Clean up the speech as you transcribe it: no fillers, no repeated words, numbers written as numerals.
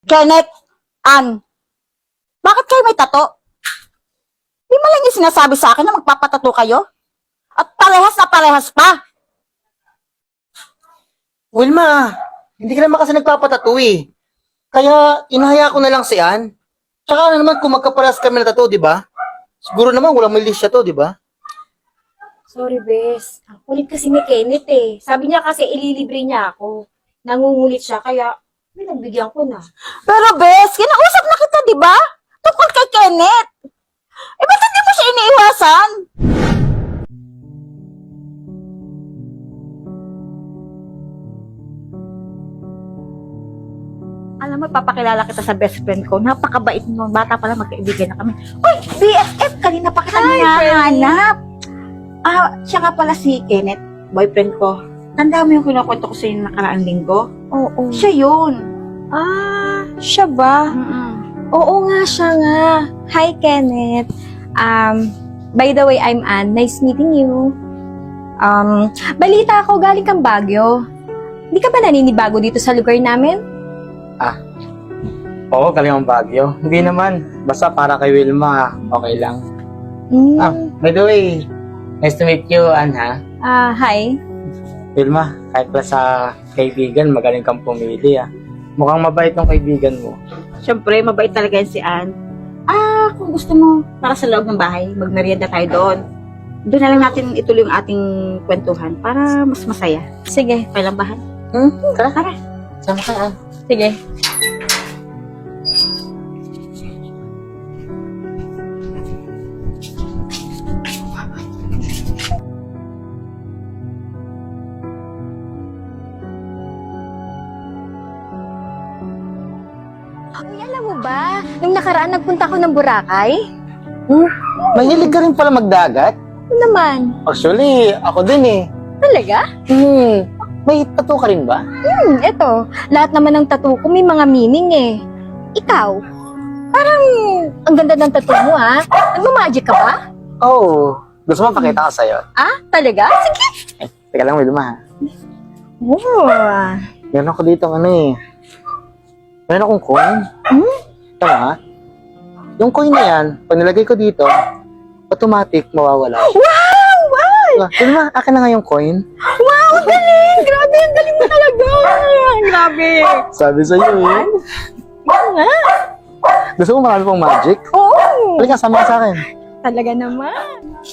Kenneth, Ann, bakit kayo may tato? Di mo lang yung sinasabi sa akin na magpapatato kayo? At parehas na parehas pa. Wilma, hindi ka naman kasi nagpapatato eh. Kaya inahaya ko na lang si Ann. Tsaka ano naman kung magkaparas kami na tato, di ba? Siguro naman walang may lisya to, di ba? Sorry, Bes. Ang kulit kasi ni Kenneth eh. Sabi niya kasi ililibre niya ako. Nangungulit siya, kaya pinagbigyan ko na. Pero Bes, kinausap na kita, di ba? Tungkol kay Kenneth. Eh, ba't hindi mo siya iniiwasan? Alam mo, papakilala kita sa best friend ko. Napakabait mo. Bata pa lang, magkaibigan na kami. Uy, BFF! Kanina pa kita hinahanap. Siya nga pala si Kenneth, boyfriend ko. Tanda mo yung kinukwento ko sa inyo nakaraang linggo? Oo. Siya yun. Siya ba? Mm-mm. Oo nga, siya nga. Hi, Kenneth. By the way, I'm Ann. Nice meeting you. Balita ako, galing kang Baguio. Hindi ka ba naninibago dito sa lugar namin? Oo, galing ang Baguio. Hindi naman. Basta para kay Wilma, okay lang. By the way, nice to meet you, Ann, ha? Hi. Wilma, kahit pa sa kaibigan, magaling kang pumili, ah. Mukhang mabait ng kaibigan mo. Siyempre, mabait talaga yan si Ann. Kung gusto mo, para sa loob ng bahay, magmerienda tayo doon. Doon na lang natin ituloy yung ating kwentuhan para mas masaya. Sige. Okay lang ba, Han? Tara. Sama ka, Ann. Sige. Uy, alam mo ba, nung nakaraan nagpunta ko ng Boracay? Mahilig ka rin pala magdagat? Ano naman? Actually, ako din eh. Talaga? May tattoo ka rin ba? Eto. Lahat naman ng tattoo ko may mga meaning eh. Ikaw, parang ang ganda ng tattoo mo ha. Nagmamagic ka ba? Oo. Gusto mo pakita ko sa'yo? Talaga? Sige. Teka lang, Wilma, ha? Wow. Meron ako dito meron akong coin. Tama, ha? Yung coin na yan, pag nilagay ko dito, automatic mawawala. Wow! Wow! Wilma, akin na nga yung coin. Wow! Ang galing! Grabe, ang galing mo talaga! Grabe! Sabi sa'yo eh. Oo nga. Gusto mo marami pong magic? Oo! Halika, sama ka sa akin. Talaga naman.